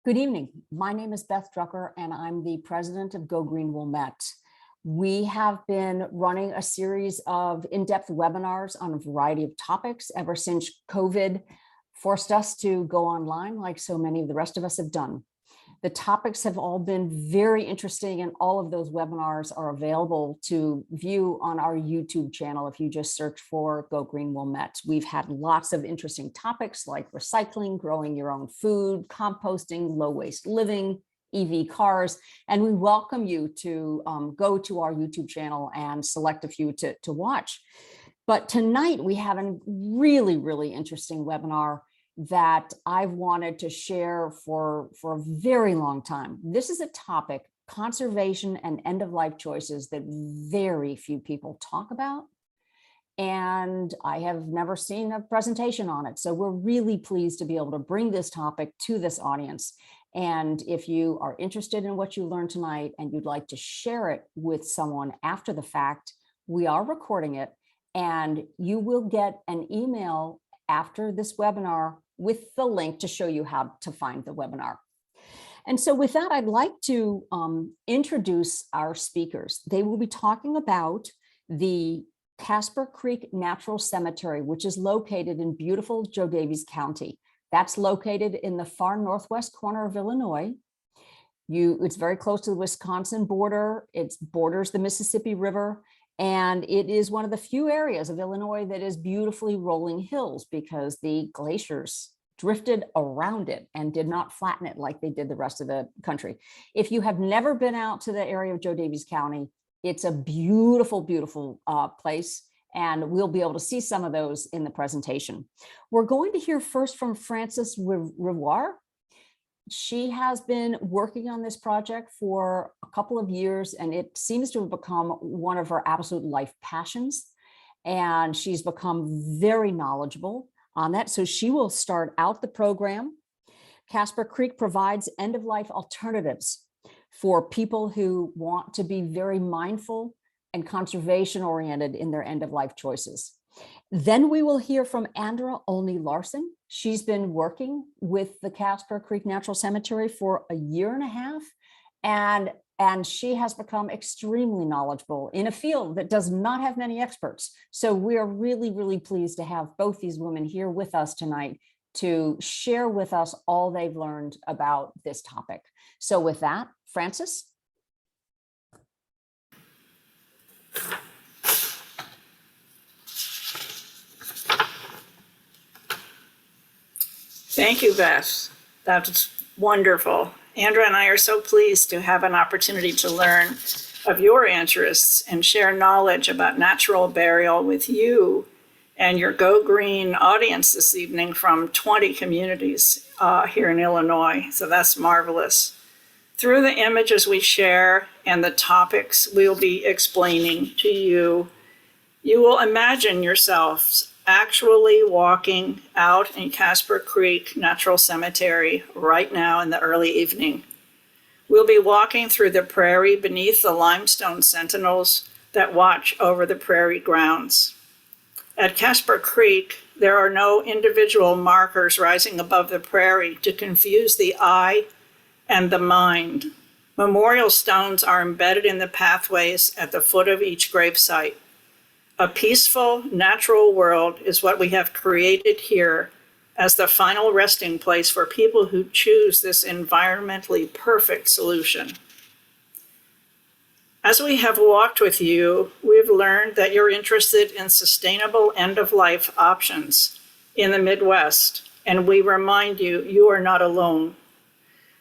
Good evening. My name is Beth Drucker, and I'm the president of Go Green Wilmette. We have been running a series of in-depth webinars on a variety of topics ever since COVID forced us to go online, like so many of the rest of us have done. The topics have all been very interesting, and all of those webinars are available to view on our YouTube channel if you just search for Go Green Wilmette. We've had lots of interesting topics like recycling, growing your own food, composting, low waste living, EV cars, and we welcome you to go to our YouTube channel and select a few to watch. But tonight we have a really interesting webinar that I've wanted to share for a very long time. This is a topic, conservation and end-of-life choices, that very few people talk about. And I have never seen a presentation on it. So we're really pleased to be able to bring this topic to this audience. And if you are interested in what you learned tonight and you'd like to share it with someone after the fact, we are recording it, and you will get an email after this webinar with the link to show you how to find the webinar. And so with that, I'd like to introduce our speakers. They will be talking about the Casper Creek Natural Cemetery, which is located in beautiful Jo Daviess County. That's located in the far northwest corner of Illinois. It's very close to the Wisconsin border. It borders the Mississippi River. And it is one of the few areas of Illinois that is beautifully rolling hills because the glaciers drifted around it and did not flatten it like they did the rest of the country. If you have never been out to the area of Jo Daviess County, it's a beautiful place, and we'll be able to see some of those in the presentation. We're going to hear first from Frances Rivoire. She has been working on this project for a couple of years, and it seems to have become one of her absolute life passions. And she's become very knowledgeable on that. So she will start out the program. Casper Creek provides end-of-life alternatives for people who want to be very mindful and conservation-oriented in their end-of-life choices. Then we will hear from Andra Olney Larson. She's been working with the Casper Creek Natural Cemetery for a year and a half, and she has become extremely knowledgeable in a field that does not have many experts. So we are really pleased to have both these women here with us tonight to share with us all they've learned about this topic. So with that, Frances. Thank you, Beth. That's wonderful. Andra and I are so pleased to have an opportunity to learn of your interests and share knowledge about natural burial with you and your Go Green audience this evening from 20 communities here in Illinois. So that's marvelous. Through the images we share and the topics we'll be explaining to you, you will imagine yourselves actually walking out in Casper Creek Natural Cemetery right now in the early evening. We'll be walking through the prairie beneath the limestone sentinels that watch over the prairie grounds. At Casper Creek, there are no individual markers rising above the prairie to confuse the eye and the mind. Memorial stones are embedded in the pathways at the foot of each gravesite. A peaceful, natural world is what we have created here as the final resting place for people who choose this environmentally perfect solution. As we have walked with you, we've learned that you're interested in sustainable end-of-life options in the Midwest, and we remind you, you are not alone.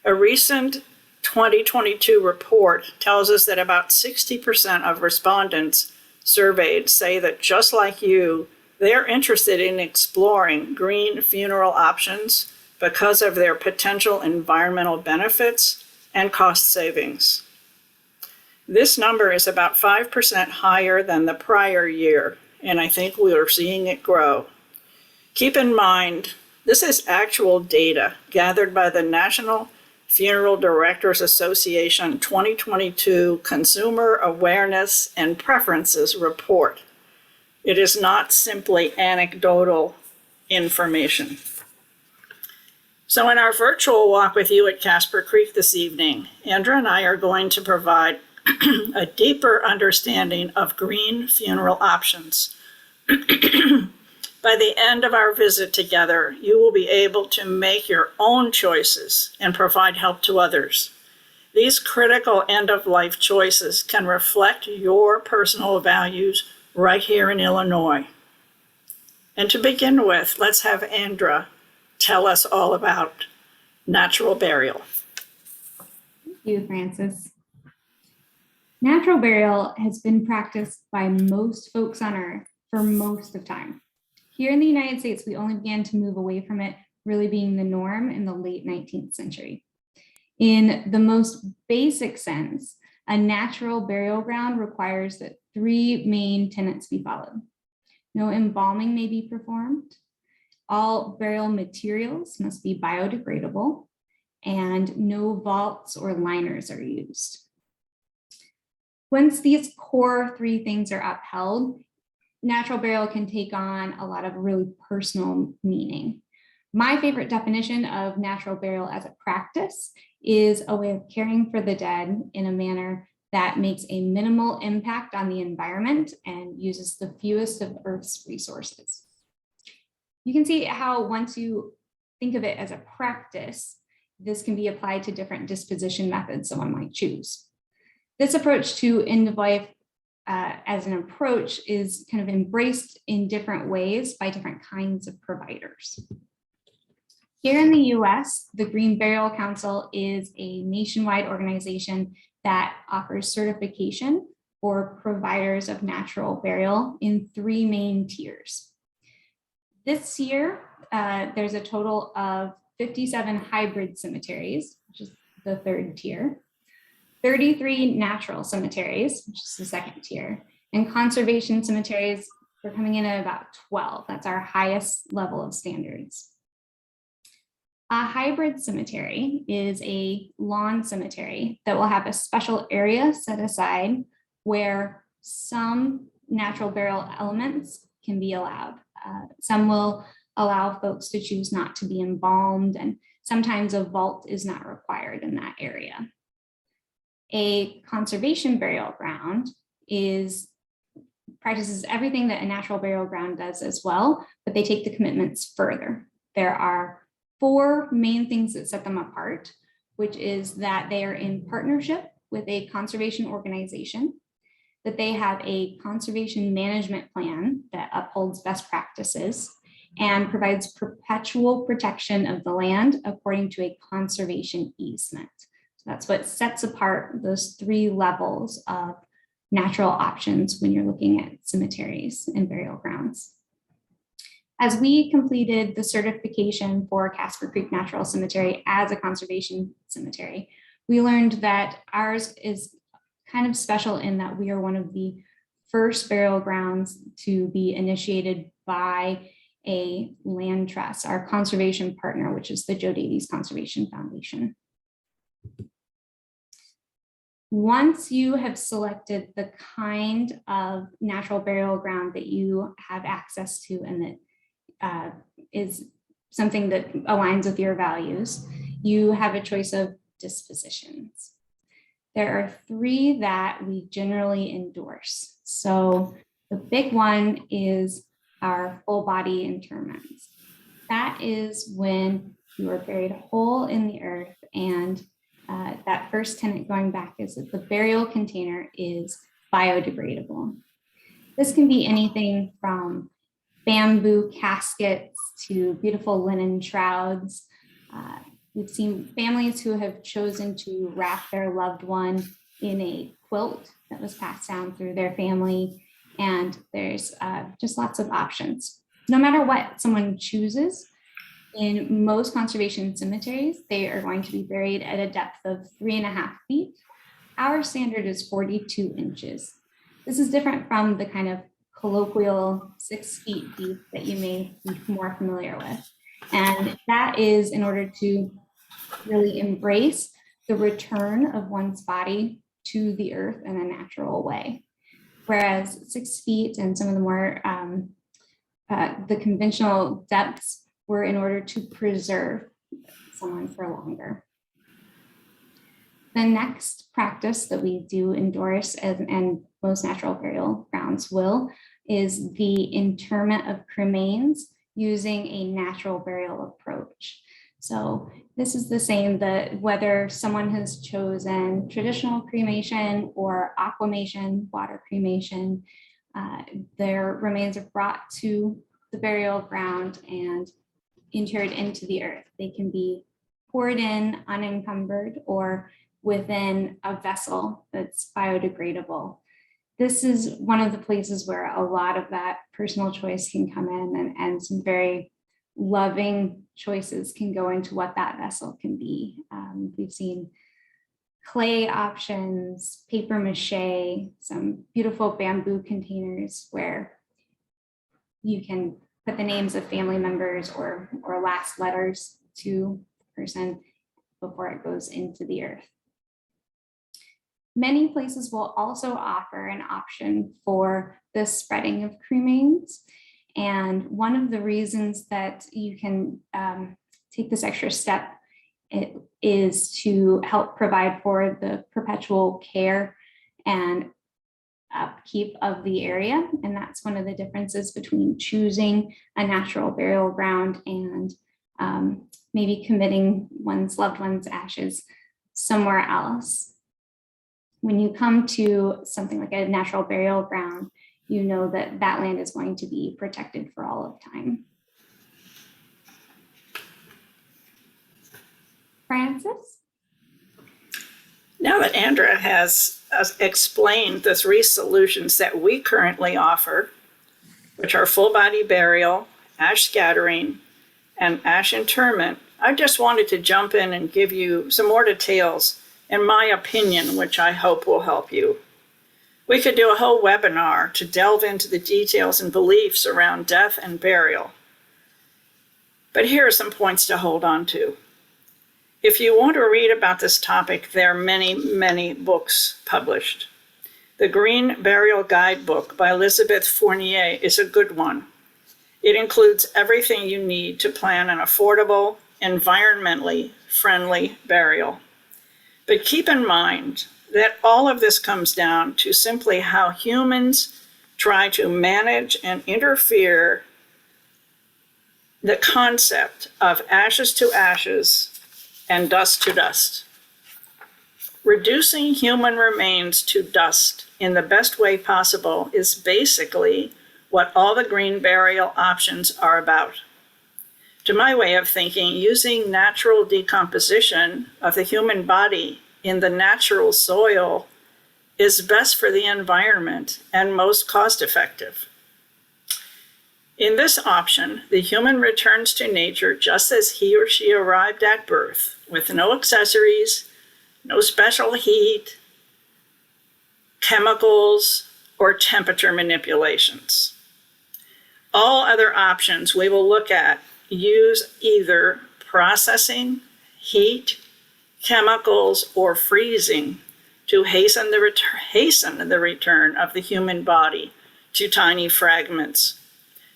A recent 2022 report tells us that about 60% of respondents surveyed say that just like you, they're interested in exploring green funeral options because of their potential environmental benefits and cost savings. This number is about 5% higher than the prior year, and I think we are seeing it grow. Keep in mind, this is actual data gathered by the National Funeral Directors Association 2022 Consumer Awareness and Preferences Report. It is not simply anecdotal information. So in our virtual walk with you at Casper Creek this evening, Andra and I are going to provide a deeper understanding of green funeral options. By the end of our visit together, you will be able to make your own choices and provide help to others. These critical end-of-life choices can reflect your personal values right here in Illinois. And to begin with, let's have Andra tell us all about natural burial. Thank you, Francis. Natural burial has been practiced by most folks on Earth for most of time. Here in the United States, we only began to move away from it really being the norm in the late 19th century. In the most basic sense, a natural burial ground requires that three main tenets be followed. No embalming may be performed. All burial materials must be biodegradable, and no vaults or liners are used. Once these core three things are upheld, natural burial can take on a lot of really personal meaning. My favorite definition of natural burial as a practice is a way of caring for the dead in a manner that makes a minimal impact on the environment and uses the fewest of Earth's resources. You can see how once you think of it as a practice, this can be applied to different disposition methods someone might choose. This approach to end of life as an approach is kind of embraced in different ways by different kinds of providers. Here in the US, the Green Burial Council is a nationwide organization that offers certification for providers of natural burial in three main tiers. This year, there's a total of 57 hybrid cemeteries, which is the third tier, 33 natural cemeteries, which is the second tier, and conservation cemeteries, we're coming in at about 12. That's our highest level of standards. A hybrid cemetery is a lawn cemetery that will have a special area set aside where some natural burial elements can be allowed. Some will allow folks to choose not to be embalmed, and sometimes a vault is not required in that area. A conservation burial ground practices everything that a natural burial ground does as well, but they take the commitments further. There are four main things that set them apart, which is that they are in partnership with a conservation organization, that they have a conservation management plan that upholds best practices and provides perpetual protection of the land according to a conservation easement. That's what sets apart those three levels of natural options when you're looking at cemeteries and burial grounds. As we completed the certification for Casper Creek Natural Cemetery as a conservation cemetery, we learned that ours is kind of special in that we are one of the first burial grounds to be initiated by a land trust, our conservation partner, which is the Jo Daviess Conservation Foundation. Once you have selected the kind of natural burial ground that you have access to and that is something that aligns with your values, you have a choice of dispositions. There are three that we generally endorse. So the big one is our full body interments. That is when you are buried whole in the earth, and that first tenet going back is that the burial container is biodegradable. This can be anything from bamboo caskets to beautiful linen shrouds. We've seen families who have chosen to wrap their loved one in a quilt that was passed down through their family. And there's just lots of options. No matter what someone chooses, in most conservation cemeteries, they are going to be buried at a depth of 3.5 feet. Our standard is 42 inches. This is different from the kind of colloquial 6 feet deep that you may be more familiar with. And that is in order to really embrace the return of one's body to the earth in a natural way. Whereas 6 feet and some of the more, the conventional depths were in order to preserve someone for longer. The next practice that we do endorse, and most natural burial grounds will, is the interment of cremains using a natural burial approach. So this is the same that whether someone has chosen traditional cremation or aquamation, water cremation, their remains are brought to the burial ground and interred into the earth. They can be poured in unencumbered or within a vessel that's biodegradable. This is one of the places where a lot of that personal choice can come in, and some very loving choices can go into what that vessel can be. We've seen clay options, paper mache, some beautiful bamboo containers where you can put the names of family members or last letters to the person before it goes into the earth. Many places will also offer an option for the spreading of cremains. And one of the reasons that you can take this extra step is to help provide for the perpetual care and upkeep of the area. And that's one of the differences between choosing a natural burial ground and maybe committing one's loved one's ashes somewhere else. When you come to something like a natural burial ground, you know that that land is going to be protected for all of time. Francis? Now that Andrea has explained the three solutions that we currently offer, which are full body burial, ash scattering, and ash interment, I just wanted to jump in and give you some more details in my opinion, which I hope will help you. We could do a whole webinar to delve into the details and beliefs around death and burial. But here are some points to hold on to. If you want to read about this topic, there are many, many books published. The Green Burial Guidebook by Elizabeth Fournier is a good one. It includes everything you need to plan an affordable, environmentally friendly burial. But keep in mind that all of this comes down to simply how humans try to manage and interfere the concept of ashes to ashes and dust to dust. Reducing human remains to dust in the best way possible is basically what all the green burial options are about. To my way of thinking, using natural decomposition of the human body in the natural soil is best for the environment and most cost effective. In this option, the human returns to nature just as he or she arrived at birth, with no accessories, no special heat, chemicals, or temperature manipulations. All other options we will look at use either processing, heat, chemicals, or freezing to hasten the return of the human body to tiny fragments.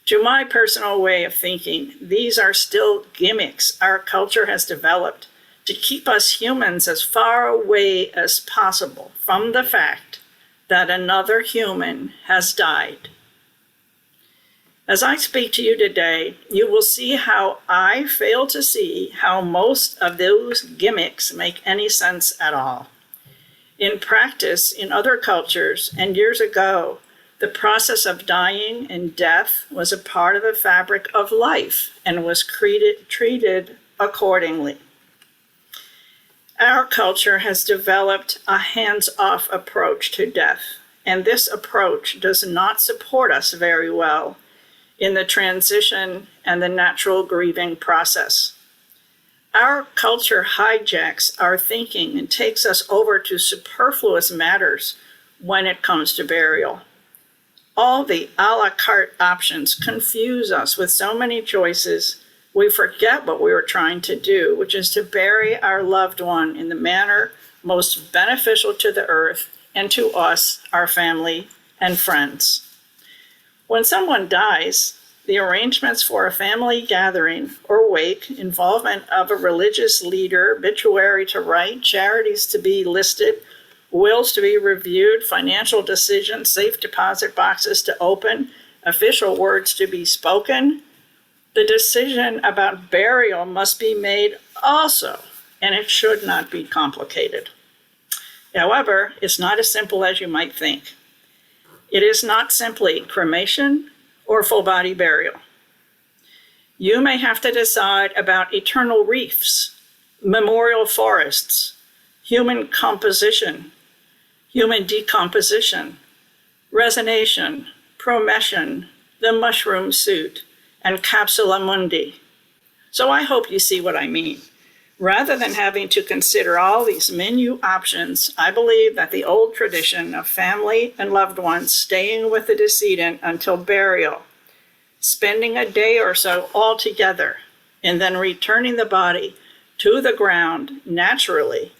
To my personal way of thinking, these are still gimmicks our culture has developed to keep us humans as far away as possible from the fact that another human has died. As I speak to you today, you will see how I fail to see how most of those gimmicks make any sense at all. In practice, in other cultures and years ago, the process of dying and death was a part of the fabric of life and was treated accordingly. Our culture has developed a hands-off approach to death, and this approach does not support us very well in the transition and the natural grieving process. Our culture hijacks our thinking and takes us over to superfluous matters when it comes to burial. All the a la carte options confuse us with so many choices, we forget what we were trying to do, which is to bury our loved one in the manner most beneficial to the earth and to us, our family, and friends. When someone dies, the arrangements for a family gathering or wake, involvement of a religious leader, obituary to write, charities to be listed, wills to be reviewed, financial decisions, safe deposit boxes to open, official words to be spoken. The decision about burial must be made also, and it should not be complicated. However, it's not as simple as you might think. It is not simply cremation or full body burial. You may have to decide about eternal reefs, memorial forests, human composition, human decomposition, resonation, promession, the mushroom suit, and capsula mundi. So I hope you see what I mean. Rather than having to consider all these menu options, I believe that the old tradition of family and loved ones staying with the decedent until burial, spending a day or so all together, and then returning the body to the ground naturally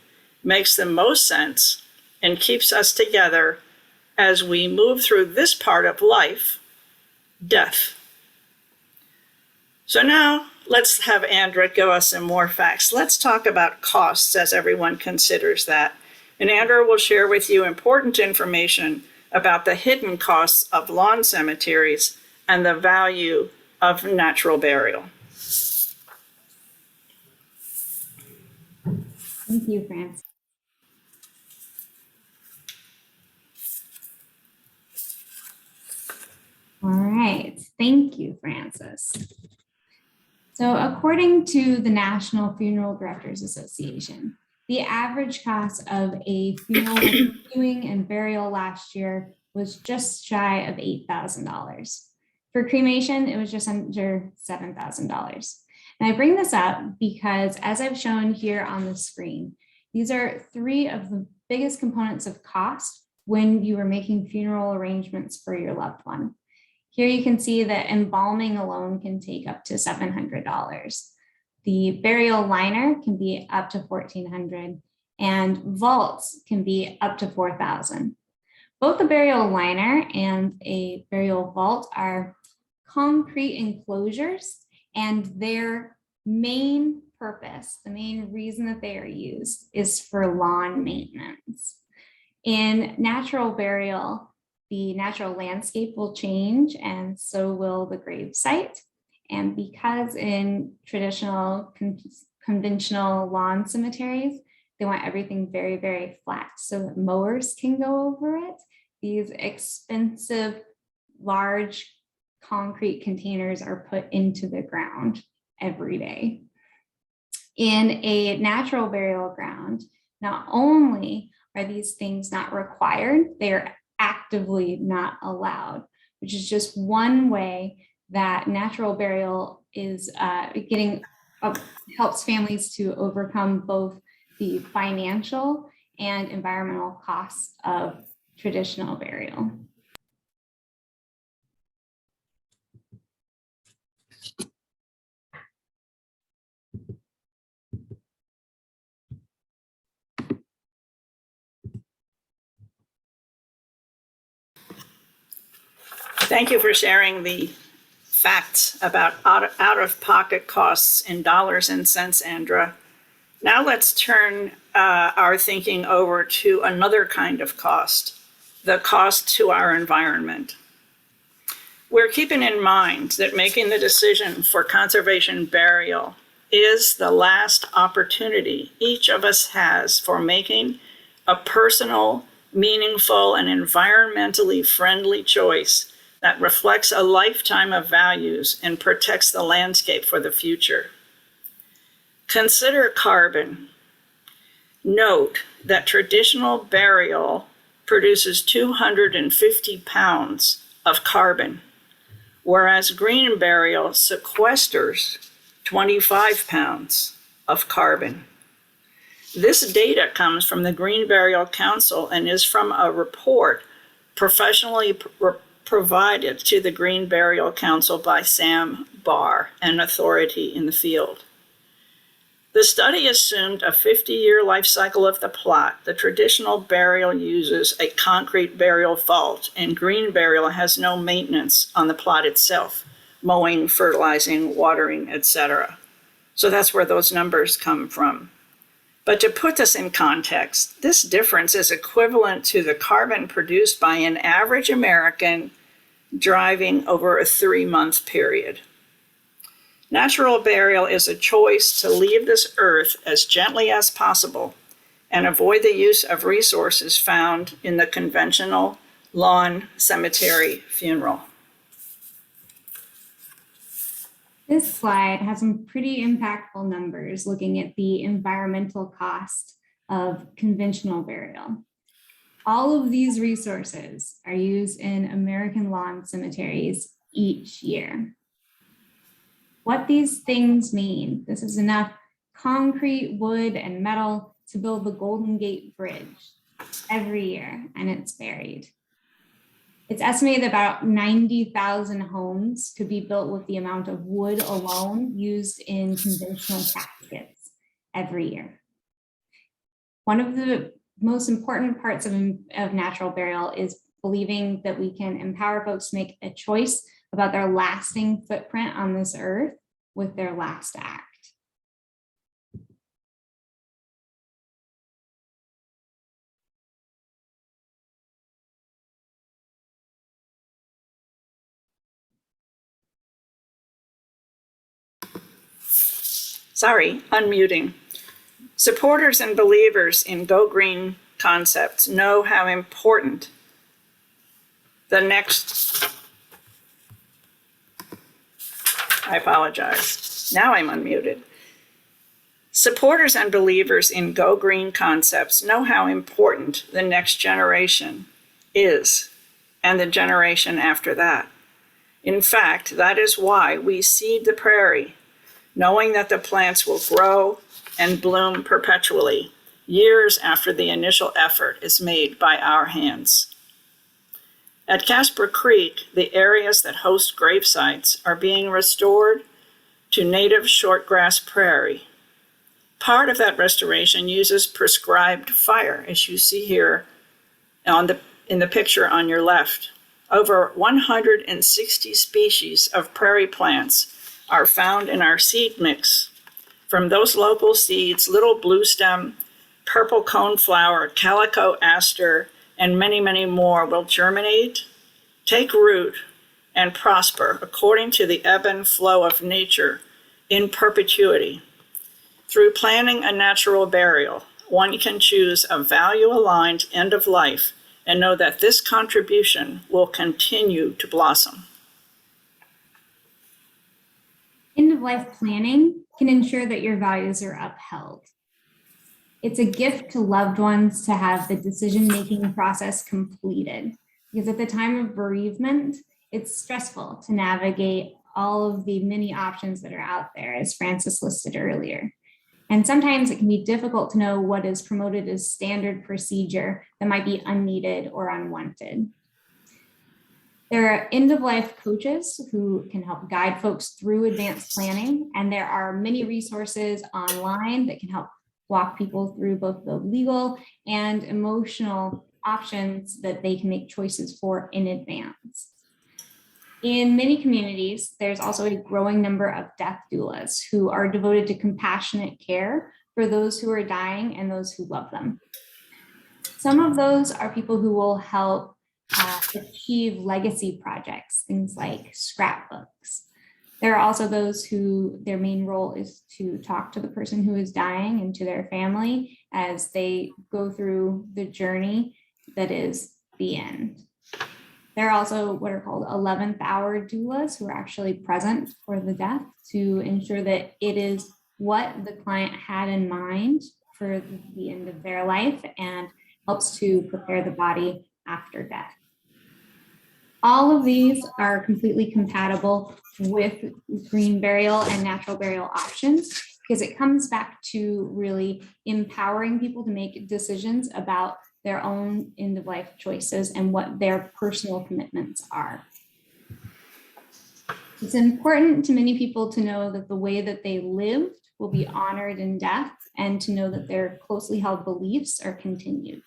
makes the most sense and keeps us together as we move through this part of life, death. So now let's have Andra give us some more facts. Let's talk about costs as everyone considers that. And Andra will share with you important information about the hidden costs of lawn cemeteries and the value of natural burial. Thank you, Frances. All right, thank you, Frances. So according to the National Funeral Directors Association, the average cost of a funeral viewing and burial last year was just shy of $8,000. For cremation, it was just under $7,000. And I bring this up because, as I've shown here on the screen, these are three of the biggest components of cost when you are making funeral arrangements for your loved one. Here you can see that embalming alone can take up to $700. The burial liner can be up to $1,400, and vaults can be up to $4,000. Both the burial liner and a burial vault are concrete enclosures, and their main purpose, the main reason that they are used, is for lawn maintenance. In natural burial, the natural landscape will change, and so will the grave site. And because in traditional conventional lawn cemeteries, they want everything very, very flat so that mowers can go over it, these expensive, large concrete containers are put into the ground every day. In a natural burial ground, not only are these things not required, they are actively not allowed, which is just one way that natural burial is helps families to overcome both the financial and environmental costs of traditional burial. Thank you for sharing the facts about out-of-pocket costs in dollars and cents, Andra. Now let's turn our thinking over to another kind of cost, the cost to our environment. We're keeping in mind that making the decision for conservation burial is the last opportunity each of us has for making a personal, meaningful, and environmentally friendly choice that reflects a lifetime of values and protects the landscape for the future. Consider carbon. Note that traditional burial produces 250 pounds of carbon, whereas green burial sequesters 25 pounds of carbon. This data comes from the Green Burial Council and is from a report professionally provided to the Green Burial Council by Sam Barr, an authority in the field. The study assumed a 50-year life cycle of the plot. The traditional burial uses a concrete burial vault, and green burial has no maintenance on the plot itself, mowing, fertilizing, watering, etc. So that's where those numbers come from. But to put this in context, this difference is equivalent to the carbon produced by an average American driving over a 3-month period. Natural burial is a choice to leave this earth as gently as possible and avoid the use of resources found in the conventional lawn cemetery funeral. This slide has some pretty impactful numbers looking at the environmental cost of conventional burial. All of these resources are used in American lawn cemeteries each year. What these things mean, this is enough concrete, wood, and metal to build the Golden Gate Bridge every year, and it's buried. It's estimated about 90,000 homes could be built with the amount of wood alone used in conventional caskets every year. One of the most important parts of natural burial is believing that we can empower folks to make a choice about their lasting footprint on this earth with their last act. Sorry, unmuting. Supporters and believers in Go Green concepts know how important the next, I apologize. Now I'm unmuted. Supporters and believers in Go Green concepts know how important the next generation is and the generation after that. In fact, that is why we seed the prairie, knowing that the plants will grow and bloom perpetually years after the initial effort is made by our hands. At Casper Creek, the areas that host grave sites are being restored to native shortgrass prairie. Part of that restoration uses prescribed fire, as you see here in the picture on your left. Over 160 species of prairie plants are found in our seed mix. From those local seeds, little bluestem, purple coneflower, calico aster, and many, many more will germinate, take root, and prosper according to the ebb and flow of nature in perpetuity. Through planning a natural burial, one can choose a value-aligned end of life and know that this contribution will continue to blossom. End-of-life planning can ensure that your values are upheld. It's a gift to loved ones to have the decision-making process completed, because at the time of bereavement, it's stressful to navigate all of the many options that are out there, as Frances listed earlier. And sometimes it can be difficult to know what is promoted as standard procedure that might be unneeded or unwanted. There are end-of-life coaches who can help guide folks through advanced planning, and there are many resources online that can help walk people through both the legal and emotional options that they can make choices for in advance. In many communities, there's also a growing number of death doulas who are devoted to compassionate care for those who are dying and those who love them. Some of those are people who will help achieve legacy projects, things like scrapbooks. There are also those who their main role is to talk to the person who is dying and to their family as they go through the journey that is the end. There are also what are called 11th hour doulas who are actually present for the death to ensure that it is what the client had in mind for the end of their life and helps to prepare the body after death. All of these are completely compatible with green burial and natural burial options because it comes back to really empowering people to make decisions about their own end-of-life choices and what their personal commitments are. It's important to many people to know that the way that they lived will be honored in death and to know that their closely held beliefs are continued.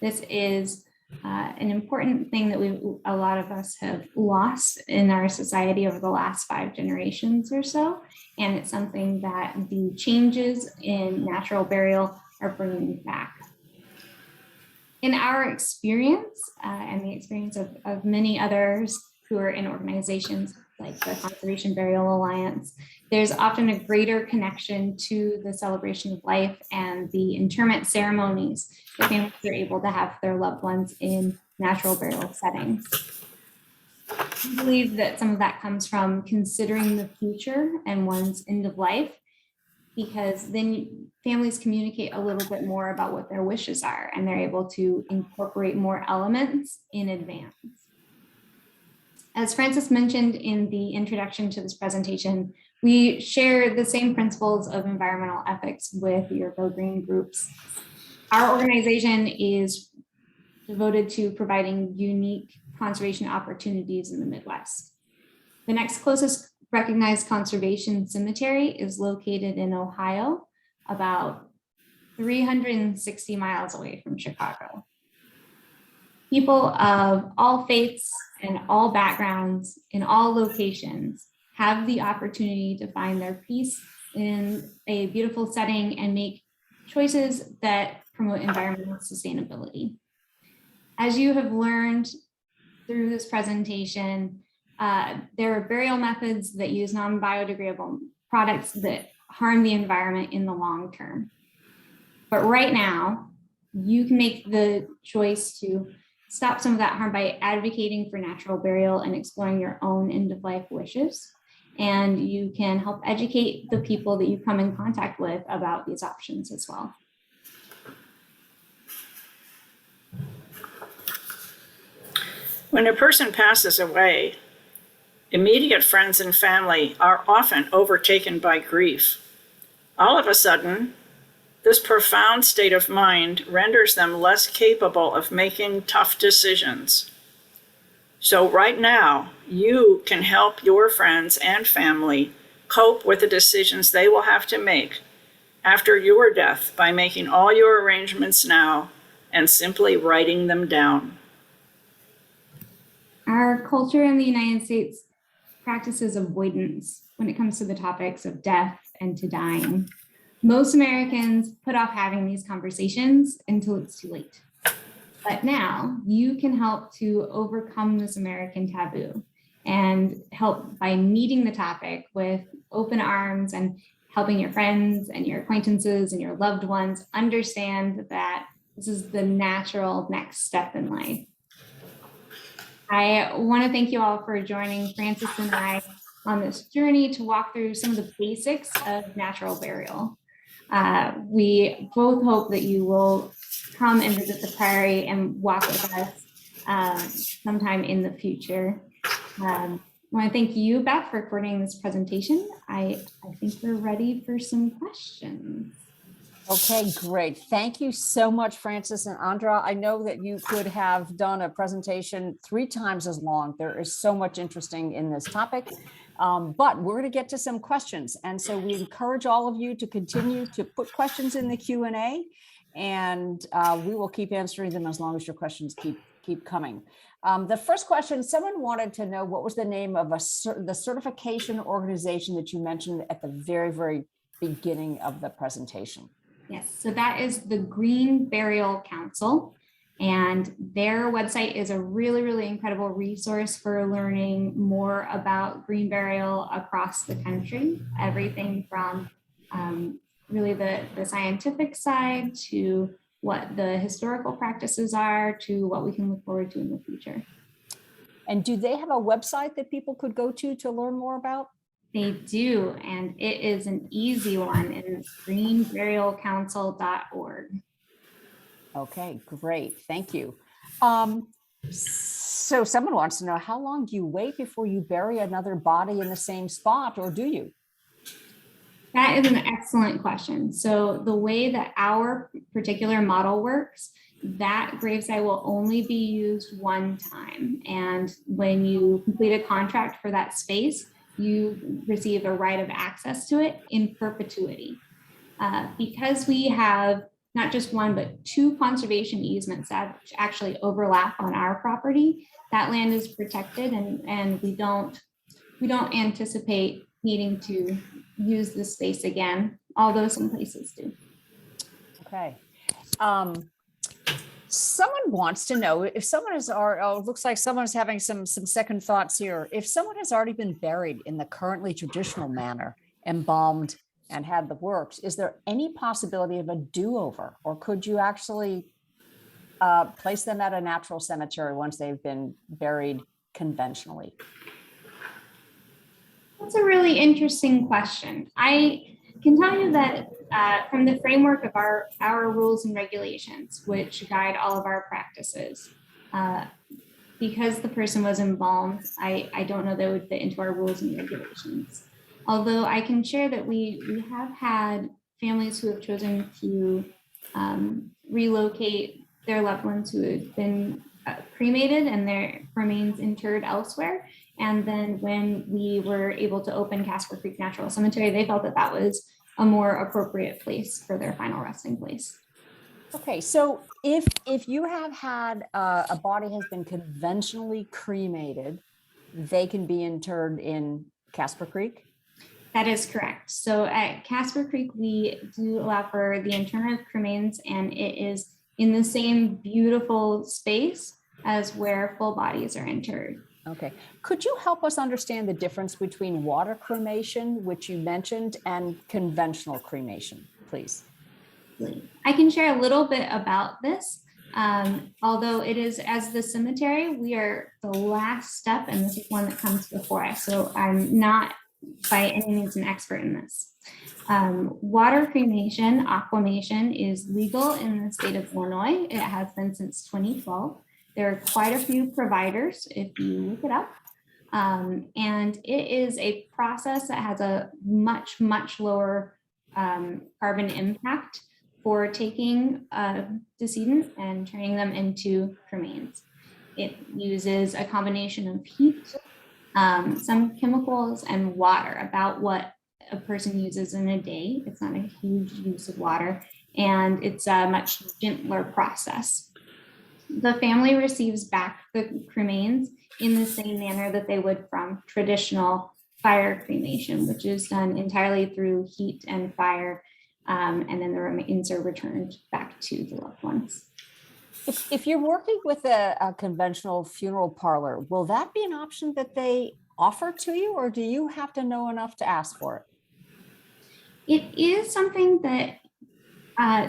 This is an important thing that a lot of us have lost in our society over the last 5 generations or so. And it's something that the changes in natural burial are bringing back. In our experience, and the experience of many others who are in organizations like the Conservation Burial Alliance, there's often a greater connection to the celebration of life and the interment ceremonies that families are able to have their loved ones in natural burial settings. I believe that some of that comes from considering the future and one's end of life, because then families communicate a little bit more about what their wishes are, and they're able to incorporate more elements in advance. As Frances mentioned in the introduction to this presentation, we share the same principles of environmental ethics with your Go Green groups. Our organization is devoted to providing unique conservation opportunities in the Midwest. The next closest recognized conservation cemetery is located in Ohio, about 360 miles away from Chicago. People of all faiths and all backgrounds in all locations have the opportunity to find their peace in a beautiful setting and make choices that promote environmental sustainability. As you have learned through this presentation, there are burial methods that use non-biodegradable products that harm the environment in the long term. But right now, you can make the choice to stop some of that harm by advocating for natural burial and exploring your own end-of-life wishes. And you can help educate the people that you come in contact with about these options as well. When a person passes away, immediate friends and family are often overtaken by grief. All of a sudden, this profound state of mind renders them less capable of making tough decisions. So right now, you can help your friends and family cope with the decisions they will have to make after your death by making all your arrangements now and simply writing them down. Our culture in the United States practices avoidance when it comes to the topics of death and to dying. Most Americans put off having these conversations until it's too late. But now you can help to overcome this American taboo and help by meeting the topic with open arms and helping your friends and your acquaintances and your loved ones understand that this is the natural next step in life. I want to thank you all for joining Frances and I on this journey to walk through some of the basics of natural burial. We both hope that you will come and visit the prairie and walk with us sometime in the future. I want to thank you, Beth, for coordinating this presentation. I think we're ready for some questions. Okay, great. Thank you so much, Frances and Andra. I know that you could have done a presentation 3 times as long. There is so much interesting in this topic, but we're going to get to some questions. And so we encourage all of you to continue to put questions in the Q&A, and we will keep answering them as long as your questions keep coming. The first question, someone wanted to know what was the name of the certification organization that you mentioned at the very, very beginning of the presentation. Yes, so that is the Green Burial Council, and their website is a really, really incredible resource for learning more about green burial across the country. Everything from really the scientific side to what the historical practices are to what we can look forward to in the future. And do they have a website that people could go to learn more about? They do, and it is an easy one. It is greenburialcouncil.org. Okay, great. Thank you. So someone wants to know, how long do you wait before you bury another body in the same spot, or do you? That is an excellent question. So the way that our particular model works, that gravesite will only be used one time. And when you complete a contract for that space, you receive a right of access to it in perpetuity. Because we have not just one, but two conservation easements that actually overlap on our property. That land is protected, and we don't anticipate needing to use this space again, although some places do. Okay. Someone wants to know if someone is, it looks like someone's having some second thoughts here. If someone has already been buried in the currently traditional manner, embalmed and had the works, is there any possibility of a do-over, or could you actually place them at a natural cemetery once they've been buried conventionally? That's a really interesting question. I can tell you that from the framework of our rules and regulations, which guide all of our practices, because the person was embalmed, I don't know that would fit into our rules and regulations. Although I can share that we have had families who have chosen to relocate their loved ones who had been cremated and their remains interred elsewhere. And then when we were able to open Casper Creek Natural Cemetery, they felt that that was a more appropriate place for their final resting place. Okay, so if you have had a body has been conventionally cremated, they can be interred in Casper Creek? That is correct. So at Casper Creek, we do allow for the interment of cremains, and it is in the same beautiful space as where full bodies are interred. Okay. Could you help us understand the difference between water cremation, which you mentioned, and conventional cremation, please? I can share a little bit about this. Although it is, as the cemetery, we are the last step, and this is one that comes before us. So I'm not by any means an expert in this. Water cremation, aquamation, is legal in the state of Illinois. It has been since 2012. There are quite a few providers if you look it up. And it is a process that has a much, much lower carbon impact for taking a decedent and turning them into cremains. It uses a combination of heat, some chemicals, and water, about what a person uses in a day. It's not a huge use of water, and it's a much gentler process. The family receives back the cremains in the same manner that they would from traditional fire cremation, which is done entirely through heat and fire, and then the remains are returned back to the loved ones. If you're working with a conventional funeral parlor, will that be an option that they offer to you, or do you have to know enough to ask for it? It is something that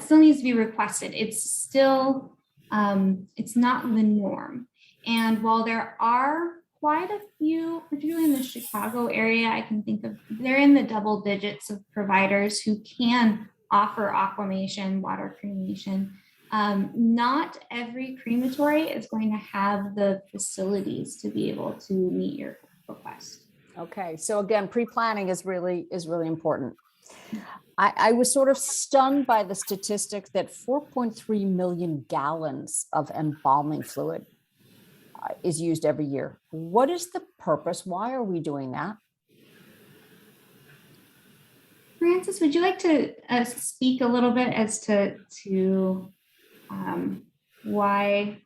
still needs to be requested. It's still, it's not the norm. And while there are quite a few, particularly in the Chicago area, I can think of, they're in the double digits of providers who can offer aquamation, water cremation. Not every crematory is going to have the facilities to be able to meet your request. Okay, so again, pre-planning is really important. I was sort of stunned by the statistic that 4.3 million gallons of embalming fluid is used every year. What is the purpose? Why are we doing that? Francis, would you like to speak a little bit as to why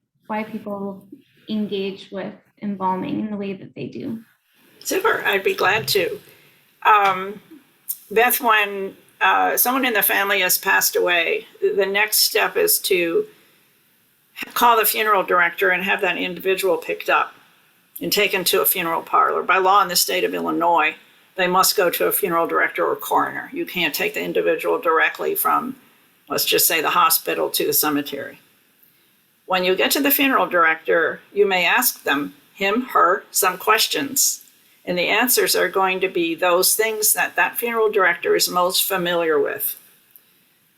people engage with embalming in the way that they do? Super, I'd be glad to. Beth, when someone in the family has passed away, the next step is to call the funeral director and have that individual picked up and taken to a funeral parlor. By law in the state of Illinois, they must go to a funeral director or coroner. You can't take the individual directly from, let's just say, the hospital to the cemetery. When you get to the funeral director, you may ask them, him, her, some questions. And the answers are going to be those things that that funeral director is most familiar with.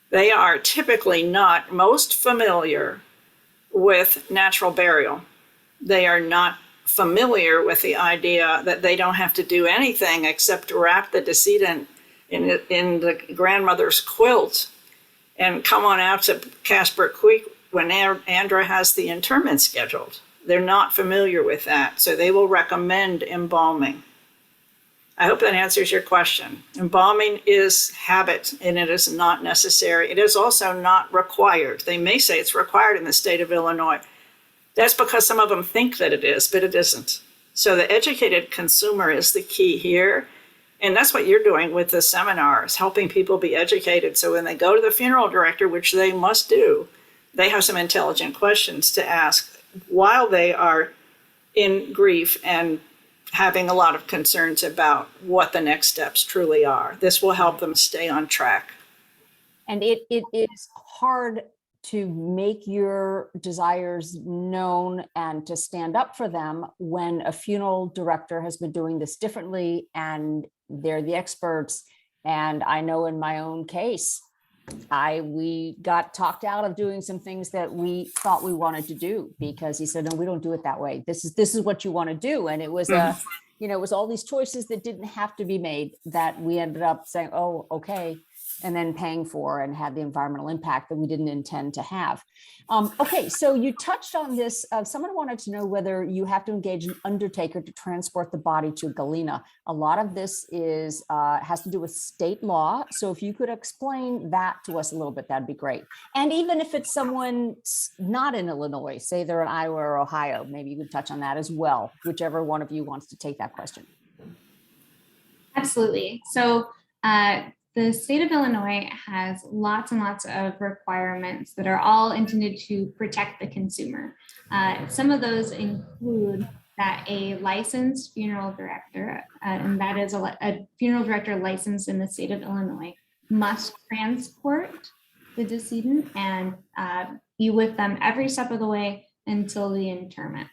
They are typically not most familiar with natural burial. They are not familiar with the idea that they don't have to do anything except wrap the decedent in the grandmother's quilt and come on out to Casper Creek when Andra has the interment scheduled. They're not familiar with that, so they will recommend embalming. I hope that answers your question. Embalming is habit and it is not necessary. It is also not required. They may say it's required in the state of Illinois. That's because some of them think that it is, but it isn't. So the educated consumer is the key here. And that's what you're doing with the seminars, helping people be educated. So when they go to the funeral director, which they must do, they have some intelligent questions to ask while they are in grief and having a lot of concerns about what the next steps truly are. This will help them stay on track. And it is hard to make your desires known and to stand up for them when a funeral director has been doing this differently and they're the experts. And I know in my own case, we got talked out of doing some things that we thought we wanted to do because he said, no, we don't do it that way. This is what you want to do. And it was it was all these choices that didn't have to be made that we ended up saying, oh, okay, and then paying for and had the environmental impact that we didn't intend to have. Okay, so you touched on this. Someone wanted to know whether you have to engage an undertaker to transport the body to Galena. A lot of this has to do with state law. So if you could explain that to us a little bit, that'd be great. And even if it's someone not in Illinois, say they're in Iowa or Ohio, maybe you could touch on that as well, whichever one of you wants to take that question. Absolutely. So the state of Illinois has lots and lots of requirements that are all intended to protect the consumer. Some of those include that a licensed funeral director, and that is a funeral director licensed in the state of Illinois, must transport the decedent and be with them every step of the way until the interment.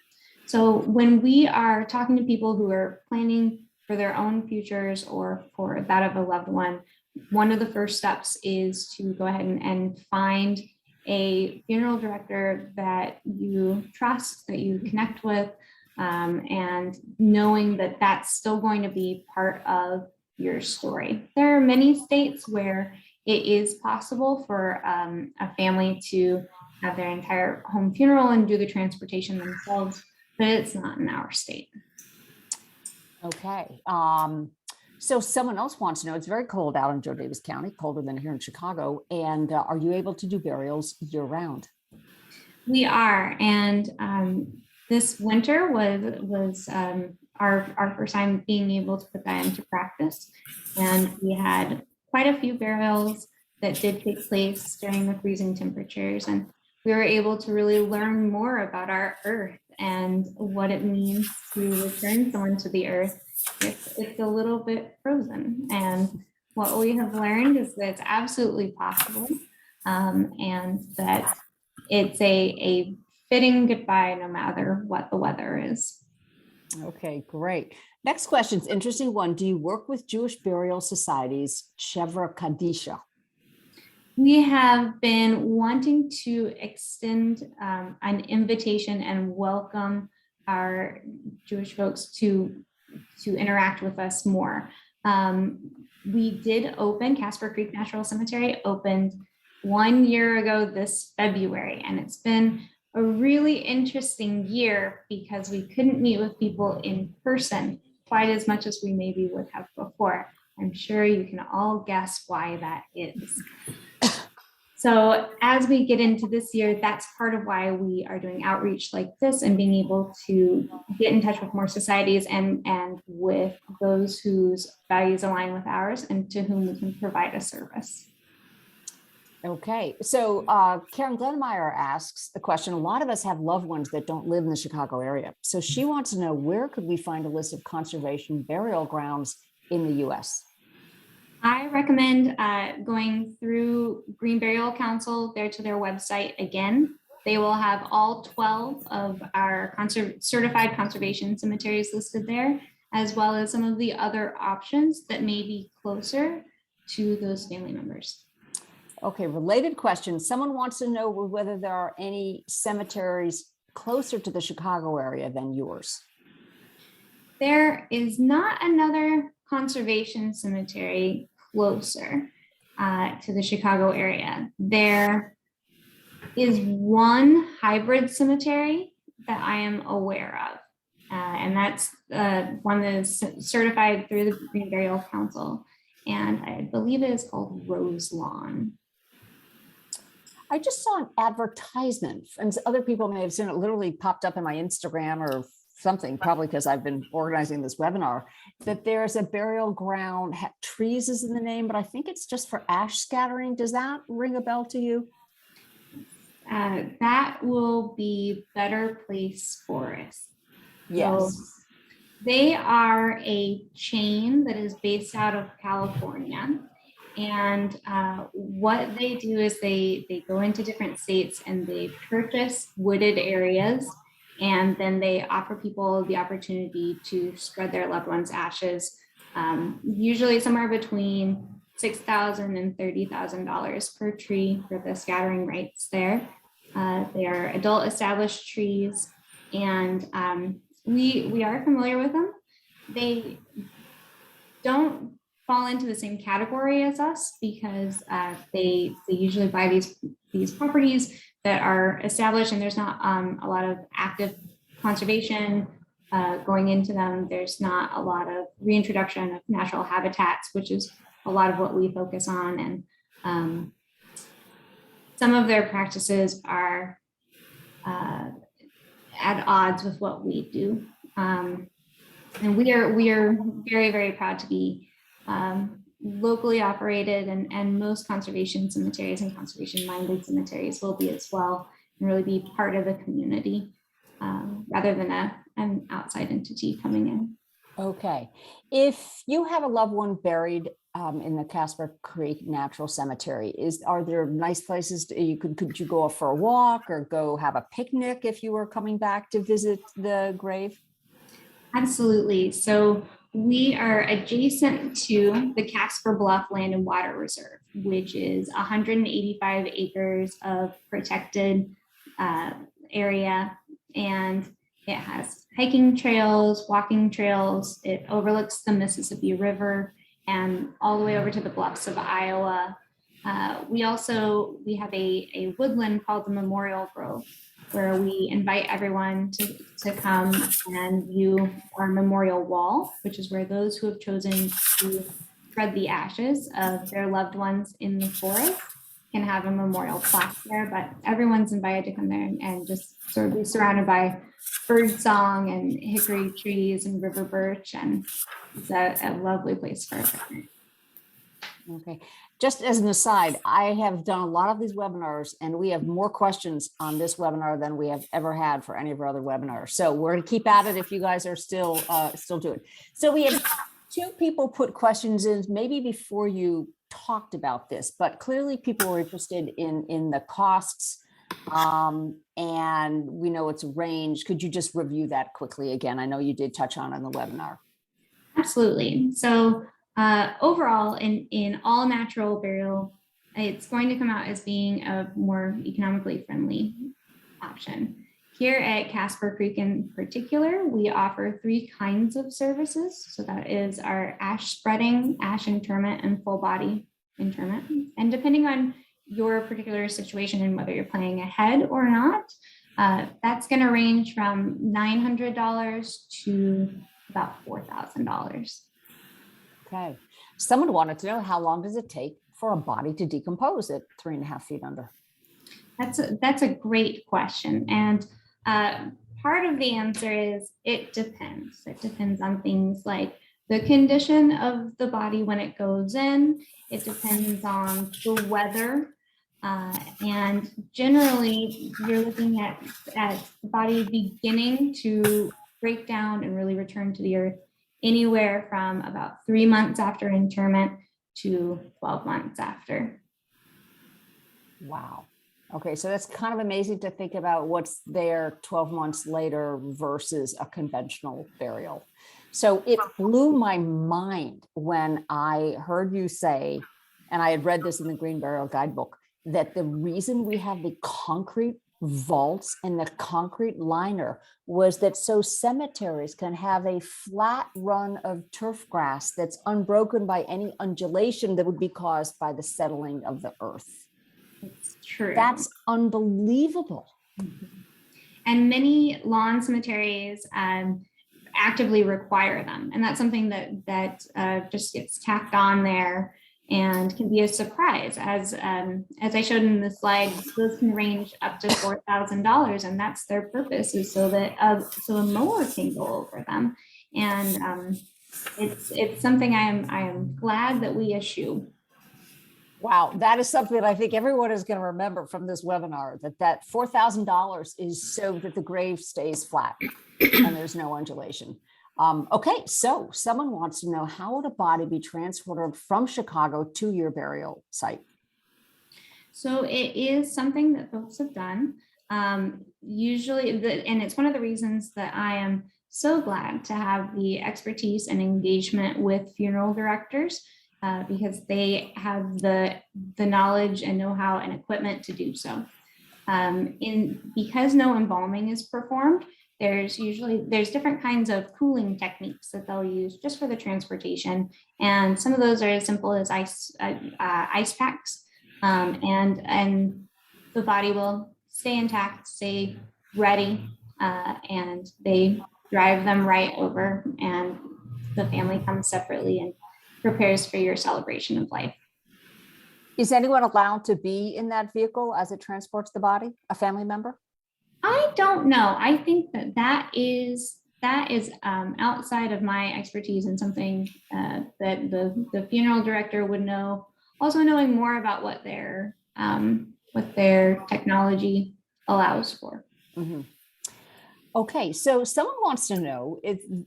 So when we are talking to people who are planning for their own futures or for that of a loved one, one of the first steps is to go ahead and find a funeral director that you trust, that you connect with, and knowing that that's still going to be part of your story. There are many states where it is possible for a family to have their entire home funeral and do the transportation themselves, but it's not in our state. Okay. So someone else wants to know, it's very cold out in Jo Daviess County, colder than here in Chicago. And are you able to do burials year round? We are. And this winter was our first time being able to put that into practice. And we had quite a few burials that did take place during the freezing temperatures. And we were able to really learn more about our earth and what it means to return someone to the earth. It's a little bit frozen. And what we have learned is that it's absolutely possible, and that it's a fitting goodbye no matter what the weather is. Okay, great. Next question is an interesting one. Do you work with Jewish burial societies, Chevra Kadisha? We have been wanting to extend an invitation and welcome our Jewish folks to interact with us more. We did open, Casper Creek Natural Cemetery opened 1 year ago this February, and it's been a really interesting year because we couldn't meet with people in person quite as much as we maybe would have before. I'm sure you can all guess why that is. So as we get into this year, that's part of why we are doing outreach like this and being able to get in touch with more societies and with those whose values align with ours and to whom we can provide a service. Okay, so Karen Glenmeyer asks a question. A lot of us have loved ones that don't live in the Chicago area. So she wants to know, where could we find a list of conservation burial grounds in the US? I recommend going through Green Burial Council there to their website again. They will have all 12 of our certified conservation cemeteries listed there, as well as some of the other options that may be closer to those family members. Okay, related question. Someone wants to know whether there are any cemeteries closer to the Chicago area than yours. There is not another conservation cemetery closer to the Chicago area. There is one hybrid cemetery that I am aware of. And that's one that is certified through the Green Burial Council. And I believe it is called Rose Lawn. I just saw an advertisement, and other people may have seen it, literally popped up in my Instagram or something, probably because I've been organizing this webinar, that there's a burial ground, trees is in the name, but I think it's just for ash scattering. Does that ring a bell to you? That will be Better Place Forest. Yes. So they are a chain that is based out of California. And what they do is they go into different states and they purchase wooded areas, and then they offer people the opportunity to spread their loved ones' ashes, usually somewhere between $6,000 and $30,000 per tree for the scattering rights there. They are adult established trees, and we are familiar with them. They don't fall into the same category as us because they usually buy these properties that are established, and there's not a lot of active conservation going into them. There's not a lot of reintroduction of natural habitats, which is a lot of what we focus on. And some of their practices are at odds with what we do. And we are very, very proud to be locally operated, and most conservation cemeteries and conservation-minded cemeteries will be as well, and really be part of the community rather than an outside entity coming in. Okay. If you have a loved one buried in the Casper Creek Natural Cemetery, are there nice places could you go for a walk or go have a picnic if you were coming back to visit the grave? Absolutely. So we are adjacent to the Casper Bluff Land and Water Reserve, which is 185 acres of protected area, and it has hiking trails, walking trails. It overlooks the Mississippi River and all the way over to the bluffs of Iowa. We have a woodland called the Memorial Grove, where we invite everyone to come and view our memorial wall, which is where those who have chosen to spread the ashes of their loved ones in the forest can have a memorial plaque there. But everyone's invited to come there and just sort of be surrounded by bird song and hickory trees and river birch, and it's a lovely place for a picnic. Okay. Just as an aside, I have done a lot of these webinars, and we have more questions on this webinar than we have ever had for any of our other webinars. So we're going to keep at it if you guys are still doing. So we have two people put questions in maybe before you talked about this, but clearly people were interested in the costs, and we know it's a range. Could you just review that quickly again? I know you did touch on it in the webinar. Absolutely. So overall, in all natural burial, it's going to come out as being a more economically friendly option. Here at Casper Creek in particular, we offer 3 kinds of services. So that is our ash spreading, ash interment, and full body interment. And depending on your particular situation and whether you're planning ahead or not, that's going to range from $900 to about $4,000. Okay. Someone wanted to know, how long does it take for a body to decompose at 3.5 feet under? That's a great question. And part of the answer is it depends. It depends on things like the condition of the body when it goes in. It depends on the weather. And generally, you're looking at the body beginning to break down and really return to the earth anywhere from about 3 months after interment to 12 months after. Wow. Okay, so that's kind of amazing to think about what's there 12 months later versus a conventional burial. So it blew my mind when I heard you say, and I had read this in the Green Burial Guidebook, that the reason we have the concrete vaults and the concrete liner was that so cemeteries can have a flat run of turf grass that's unbroken by any undulation that would be caused by the settling of the earth. It's true. That's unbelievable. And many lawn cemeteries actively require them. And that's something that just gets tacked on there and can be a surprise. As I showed in the slide, those can range up to $4,000, and that's their purpose, is so that so a mower can go over them. And it's something I am glad that we issue. Wow, that is something that I think everyone is going to remember from this webinar, that $4,000 is so that the grave stays flat and there's no undulation. Okay, so someone wants to know, how would a body be transported from Chicago to your burial site? So it is something that folks have done. Usually, and it's one of the reasons that I am so glad to have the expertise and engagement with funeral directors, because they have the knowledge and know-how and equipment to do so. Because no embalming is performed, there's different kinds of cooling techniques that they'll use just for the transportation, and some of those are as simple as ice packs, and the body will stay intact, stay ready, and they drive them right over, and the family comes separately and prepares for your celebration of life. Is anyone allowed to be in that vehicle as it transports the body, a family member? I don't know. I think that is outside of my expertise, and something that the funeral director would know. Also, knowing more about what their technology allows for. Mm-hmm. Okay, so someone wants to know,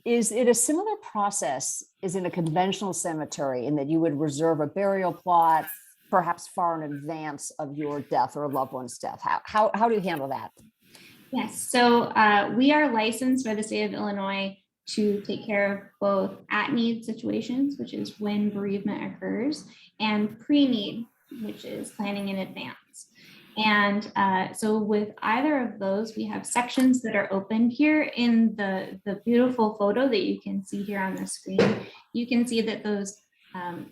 is it a similar process as in a conventional cemetery, in that you would reserve a burial plot perhaps far in advance of your death or a loved one's death? How do you handle that? Yes, so we are licensed by the state of Illinois to take care of both at-need situations, which is when bereavement occurs, and pre-need, which is planning in advance. And so with either of those, we have sections that are open. Here in the beautiful photo that you can see here on the screen, you can see that those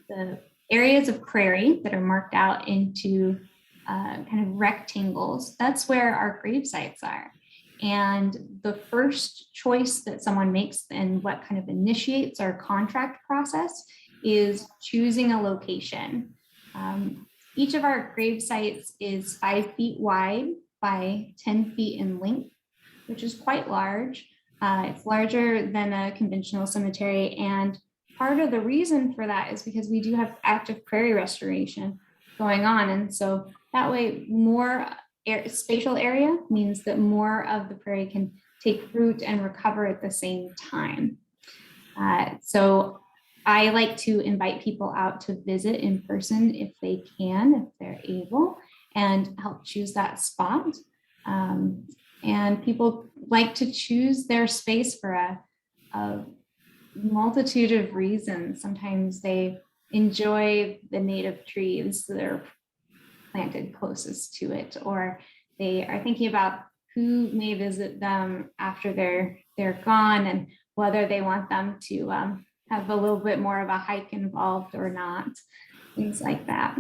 the areas of prairie that are marked out into kind of rectangles, that's where our grave sites are. And the first choice that someone makes and what kind of initiates our contract process is choosing a location. Each of our grave sites is 5 feet wide by 10 feet in length, which is quite large. It's larger than a conventional cemetery. And part of the reason for that is because we do have active prairie restoration going on. And so that way, more spatial area means that more of the prairie can take root and recover at the same time. So I like to invite people out to visit in person if they can, if they're able, and help choose that spot. And people like to choose their space for a multitude of reasons. Sometimes they enjoy the native trees that are planted closest to it, or they are thinking about who may visit them after they're gone, and whether they want them to have a little bit more of a hike involved or not, things like that.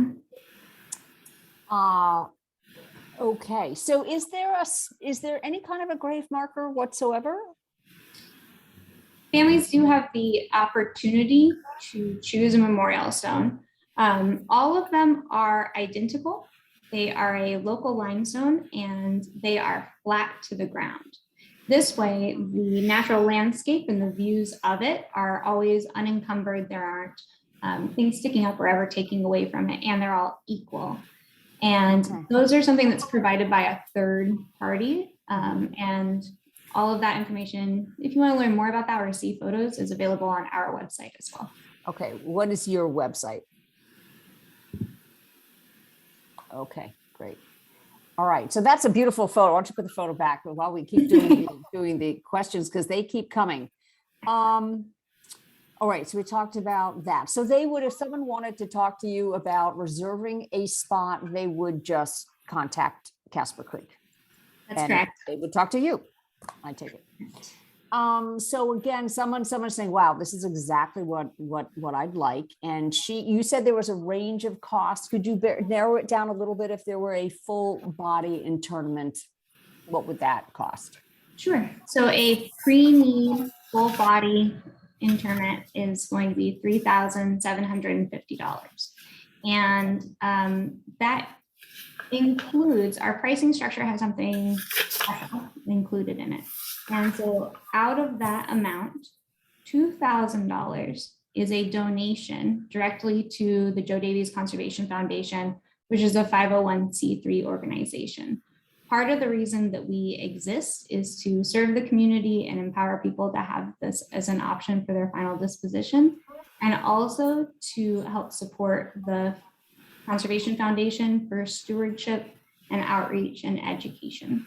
Okay, so is there any kind of a grave marker whatsoever? Families do have the opportunity to choose a memorial stone. All of them are identical. They are a local limestone, and they are flat to the ground. This way, the natural landscape and the views of it are always unencumbered. There aren't things sticking up or ever taking away from it, and they're all equal. And those are something that's provided by a third party. And all of that information, if you want to learn more about that or see photos, is available on our website as well. Okay, what is your website? Okay, great. All right, so that's a beautiful photo. Why don't you put the photo back while we keep doing the questions, because they keep coming. All right, so we talked about that. So they would, if someone wanted to talk to you about reserving a spot, they would just contact Casper Creek. That's correct. They would talk to you. I take it. So again, someone's saying, wow, this is exactly what I'd like. And you said there was a range of costs. Could you narrow it down a little bit? If there were a full body interment, what would that cost? Sure. So a pre-need full body interment is going to be $3,750. And that includes, our pricing structure has something special included in it. And so out of that amount, $2,000 is a donation directly to the Jo Daviess Conservation Foundation, which is a 501c3 organization. Part of the reason that we exist is to serve the community and empower people to have this as an option for their final disposition, and also to help support the Conservation Foundation for stewardship and outreach and education.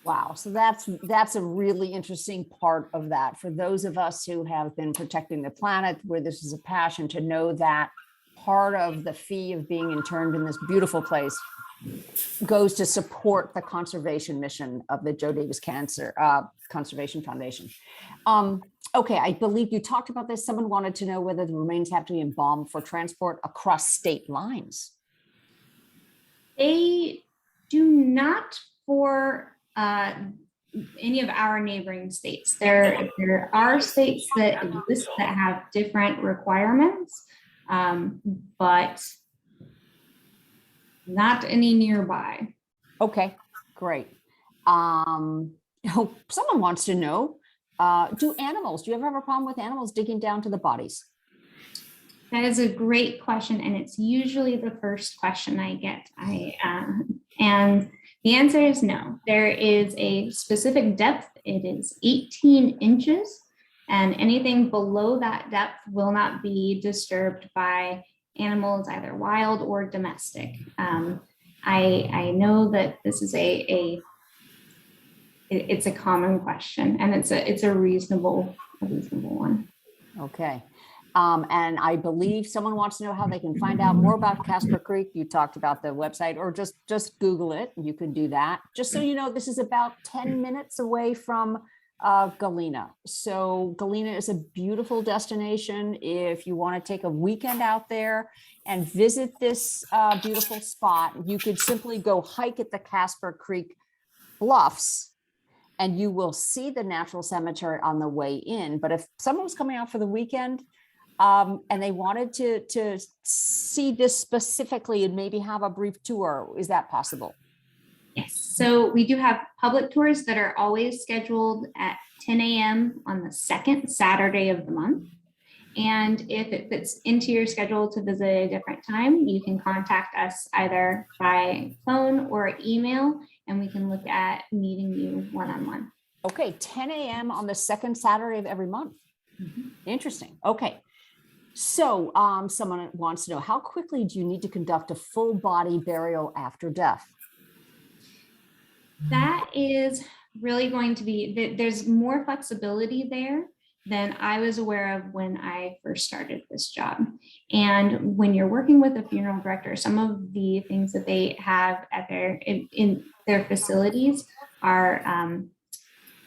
Wow. So that's a really interesting part of that for those of us who have been protecting the planet, where this is a passion, to know that part of the fee of being interned in this beautiful place goes to support the conservation mission of the Jo Daviess Conservation Foundation. Okay, I believe you talked about this. Someone wanted to know whether the remains have to be embalmed for transport across state lines. They do not for any of our neighboring states. There are states that exist that have different requirements, but not any nearby. Okay, great. Someone wants to know, do you ever have a problem with animals digging down to the bodies? That is a great question, and it's usually the first question I get. And the answer is no. There is a specific depth. It is 18 inches, and anything below that depth will not be disturbed by animals, either wild or domestic. I know that this is it's a common question, and it's a reasonable one. Okay. And I believe someone wants to know how they can find out more about Casper Creek. You talked about the website, or just Google it. You can do that. Just so you know, this is about 10 minutes away from Galena. So Galena is a beautiful destination. If you want to take a weekend out there and visit this beautiful spot, you could simply go hike at the Casper Creek bluffs, and you will see the natural cemetery on the way in. But if someone was coming out for the weekend, and they wanted to see this specifically and maybe have a brief tour, is that possible? Yes. So we do have public tours that are always scheduled at 10 a.m. on the second Saturday of the month. And if it fits into your schedule to visit a different time, you can contact us either by phone or email, and we can look at meeting you one-on-one. Okay, 10 a.m. on the second Saturday of every month. Mm-hmm. Interesting. Okay. So someone wants to know, how quickly do you need to conduct a full body burial after death? That is really going to be, there's more flexibility there than I was aware of when I first started this job. And when you're working with a funeral director, some of the things that they have at in their facilities are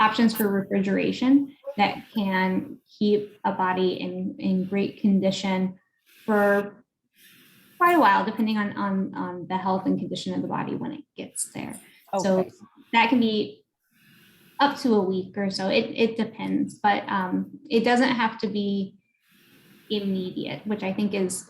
options for refrigeration that can keep a body in great condition for quite a while, depending on the health and condition of the body when it gets there. Okay. So that can be up to a week or so. It depends, but it doesn't have to be immediate, which I think is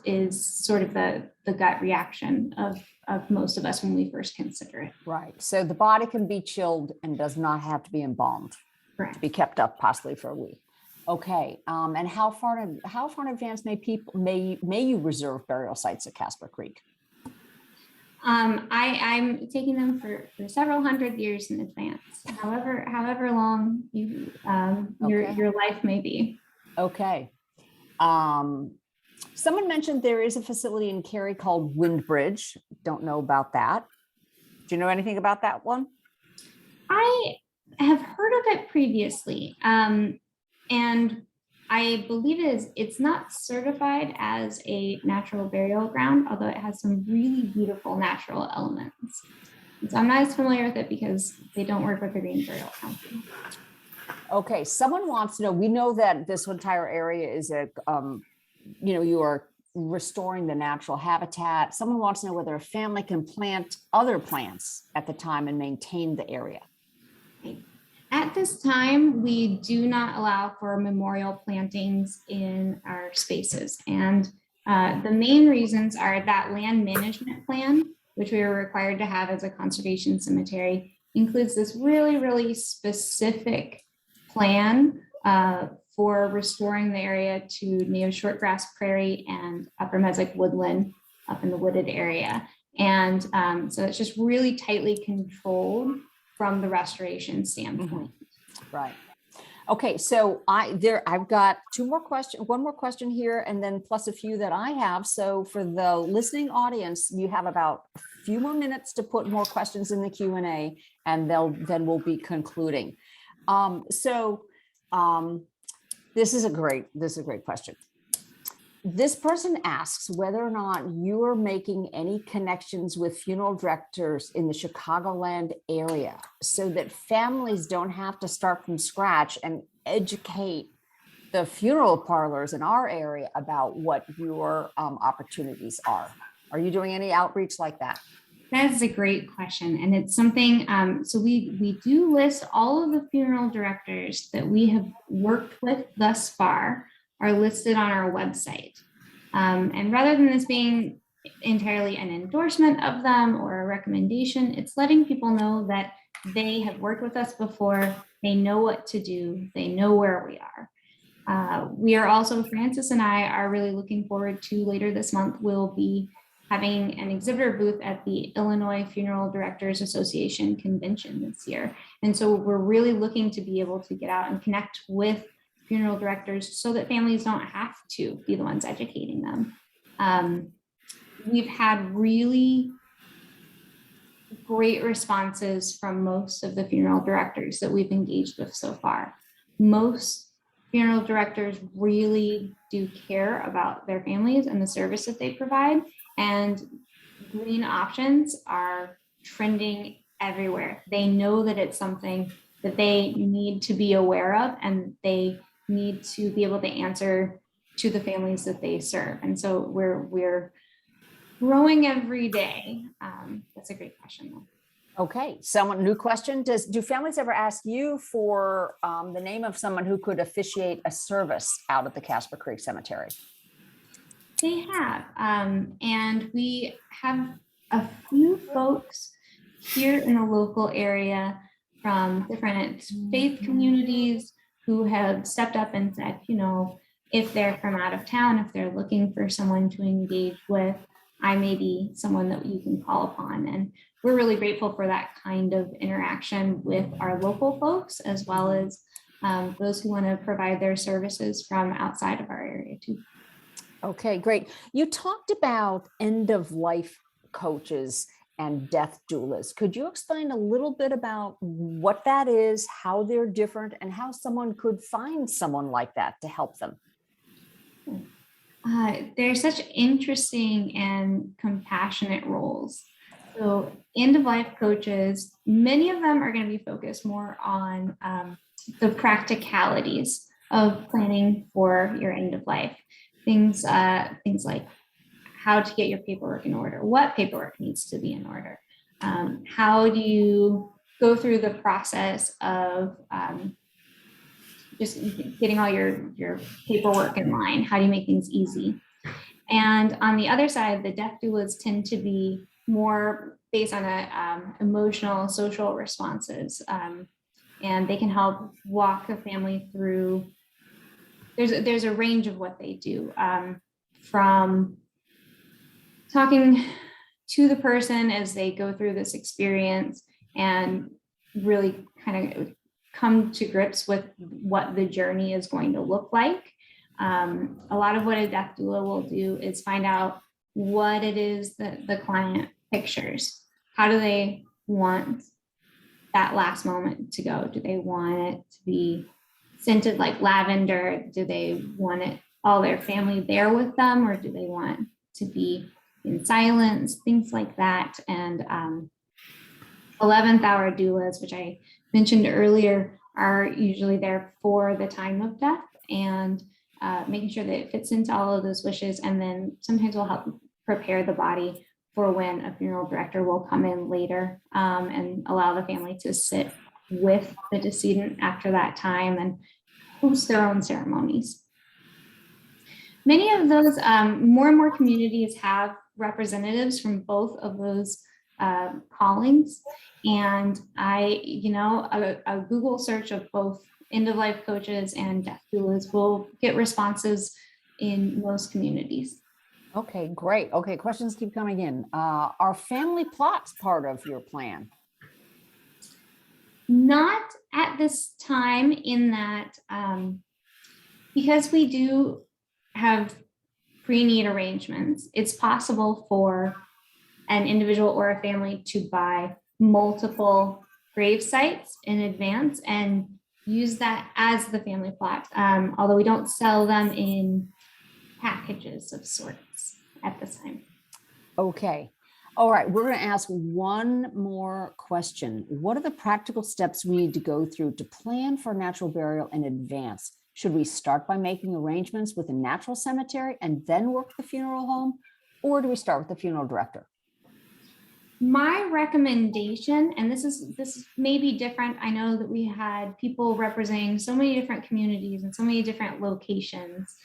sort of the gut reaction of most of us when we first consider it. Right. So the body can be chilled and does not have to be embalmed. Correct. To be kept up possibly for a week. Okay. And how far in advance may you reserve burial sites at Casper Creek? I'm taking them for several hundred years in advance, however long your life may be. Okay. Someone mentioned there is a facility in Cary called Windbridge. Don't know about that. Do you know anything about that one? I have heard of it previously, and I believe it's not certified as a natural burial ground, although it has some really beautiful natural elements. So I'm not as familiar with it because they don't work with the Green Burial Council. Okay, someone wants to know, we know that this entire area is you are restoring the natural habitat. Someone wants to know whether a family can plant other plants at the time and maintain the area. At this time, we do not allow for memorial plantings in our spaces. And the main reasons are that land management plan, which we are required to have as a conservation cemetery, includes this really, really specific plan for restoring the area to native shortgrass prairie and upper mesic woodland up in the wooded area. And so it's just really tightly controlled from the restoration standpoint. Right. Okay, so I've got one more question here, and then plus a few that I have. So for the listening audience, you have about a few more minutes to put more questions in the Q&A, and then we'll be concluding. This is a great question. This person asks whether or not you are making any connections with funeral directors in the Chicagoland area so that families don't have to start from scratch and educate the funeral parlors in our area about what your opportunities are. Are you doing any outreach like that? That is a great question. And it's something, so we do list all of the funeral directors that we have worked with thus far are listed on our website. And rather than this being entirely an endorsement of them or a recommendation, it's letting people know that they have worked with us before, they know what to do, they know where we are. We are also, Francis and I are really looking forward to later this month, we'll be having an exhibitor booth at the Illinois Funeral Directors Association convention this year. And so we're really looking to be able to get out and connect with funeral directors so that families don't have to be the ones educating them. We've had really great responses from most of the funeral directors that we've engaged with so far. Most funeral directors really do care about their families and the service that they provide, and green options are trending everywhere. They know that it's something that they need to be aware of, and they need to be able to answer to the families that they serve. And so we're growing every day. That's a great question though. Okay, new question. Do families ever ask you for the name of someone who could officiate a service out at the Casper Creek Cemetery? They have, and we have a few folks here in the local area from different faith communities who have stepped up and said, you know, if they're from out of town, if they're looking for someone to engage with, I may be someone that you can call upon. And we're really grateful for that kind of interaction with our local folks, as well as those who want to provide their services from outside of our area too. Okay, great. You talked about end of life coaches and death doulas. Could you explain a little bit about what that is, how they're different, and how someone could find someone like that to help them? They're such interesting and compassionate roles. So end of life coaches, many of them are going to be focused more on the practicalities of planning for your end of life. Things like how to get your paperwork in order, what paperwork needs to be in order, how do you go through the process of just getting all your paperwork in line, how do you make things easy? And on the other side, the death doulas tend to be more based on emotional, social responses, and they can help walk the family through. There's a range of what they do, from talking to the person as they go through this experience and really kind of come to grips with what the journey is going to look like. A lot of what a death doula will do is find out what it is that the client pictures. How do they want that last moment to go? Do they want it to be scented like lavender? Do they want it all their family there with them, or do they want to be in silence? Things like that. And 11th hour doulas, which I mentioned earlier, are usually there for the time of death and making sure that it fits into all of those wishes. And then sometimes we'll help prepare the body for when a funeral director will come in later and allow the family to sit with the decedent after that time and host their own ceremonies. Many of those, more and more communities have representatives from both of those callings. And a Google search of both end-of-life coaches and death doulas will get responses in most communities. Okay, great. Okay, questions keep coming in. Are family plots part of your plan? Not at this time, in that because we do have pre-need arrangements, it's possible for an individual or a family to buy multiple grave sites in advance and use that as the family plot, although we don't sell them in packages of sorts at this time. Okay. All right. We're going to ask one more question. What are the practical steps we need to go through to plan for natural burial in advance? Should we start by making arrangements with a natural cemetery and then work the funeral home? Or do we start with the funeral director? My recommendation, and this may be different. I know that we had people representing so many different communities and so many different locations.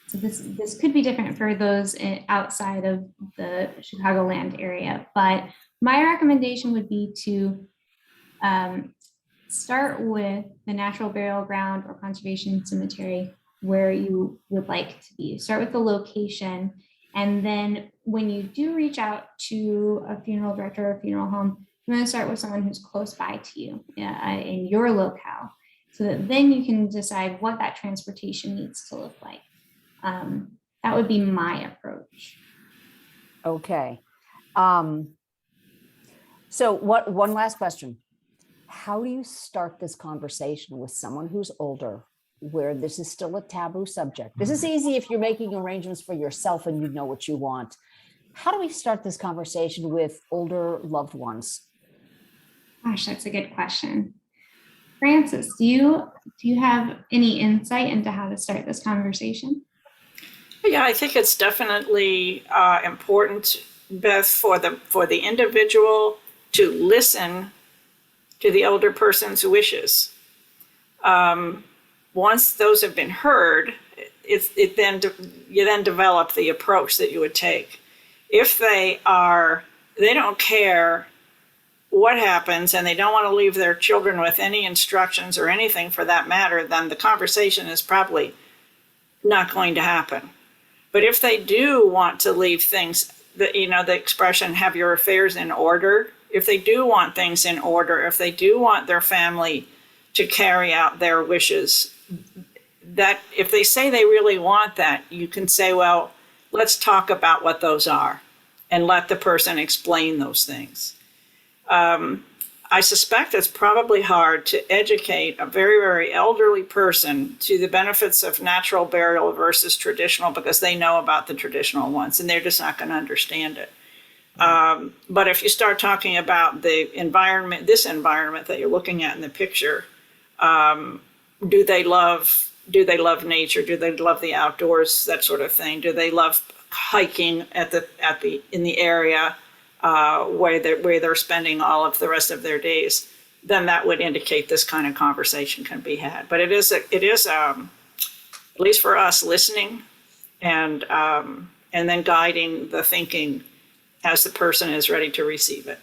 So this could be different for those outside of the Chicagoland area, but my recommendation would be to start with the natural burial ground or conservation cemetery where you would like to be. Start with the location, and then when you do reach out to a funeral director or a funeral home, you want to start with someone who's close by to you in your locale, so that then you can decide what that transportation needs to look like. That would be my approach. Okay. So one last question. How do you start this conversation with someone who's older, where this is still a taboo subject? This is easy if you're making arrangements for yourself and you know what you want. How do we start this conversation with older loved ones? Gosh, that's a good question. Francis, do you have any insight into how to start this conversation? Yeah, I think it's definitely important, Beth, for the individual to listen to the older person's wishes. Once those have been heard, you then develop the approach that you would take. If they don't care what happens and they don't want to leave their children with any instructions or anything for that matter, then the conversation is probably not going to happen. But if they do want to leave things, the expression, have your affairs in order, if they do want things in order, if they do want their family to carry out their wishes, that if they say they really want that, you can say, well, let's talk about what those are and let the person explain those things. I suspect it's probably hard to educate a very, very elderly person to the benefits of natural burial versus traditional, because they know about the traditional ones and they're just not going to understand it. But if you start talking about the environment, this environment that you're looking at in the picture, do they love nature? Do they love the outdoors? That sort of thing. Do they love hiking in the area where they're spending all of the rest of their days? Then that would indicate this kind of conversation can be had. But it is at least for us, listening and then guiding the thinking as the person is ready to receive it.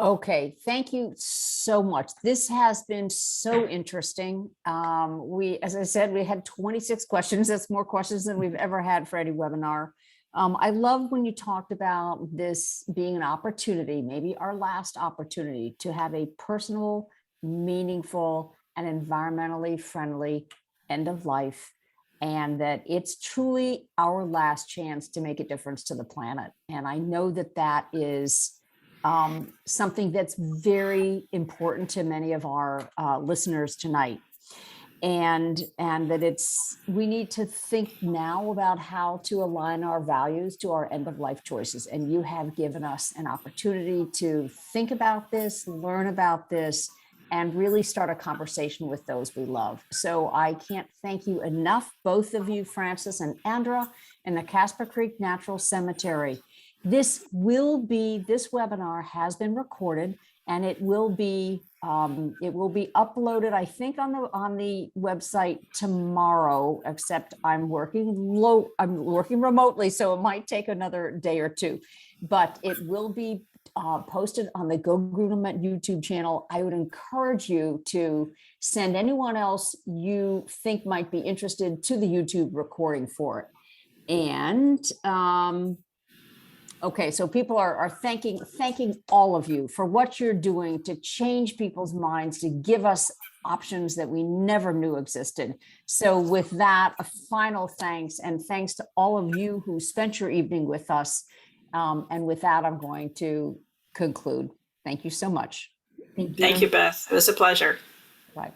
Okay, thank you so much. This has been so interesting. As I said, we had 26 questions. That's more questions than we've ever had for any webinar. I love when you talked about this being an opportunity, maybe our last opportunity, to have a personal, meaningful, and environmentally friendly end of life, and that it's truly our last chance to make a difference to the planet. And I know that that is something that's very important to many of our listeners tonight. And that we need to think now about how to align our values to our end of life choices. And you have given us an opportunity to think about this, learn about this, and really start a conversation with those we love. So I can't thank you enough, both of you, Francis and Andra, in the Casper Creek Natural Cemetery. This webinar has been recorded and it will be uploaded, I think, on the website tomorrow, except I'm working remotely, so it might take another day or two, but it will be posted on the Go Green Will Met YouTube channel. I would encourage you to send anyone else you think might be interested to the YouTube recording for it. And okay, so people are thanking all of you for what you're doing to change people's minds, to give us options that we never knew existed. So with that, a final thanks, and thanks to all of you who spent your evening with us. And with that, I'm going to conclude. Thank you so much. Thank you. Thank you, Beth. It was a pleasure. Bye.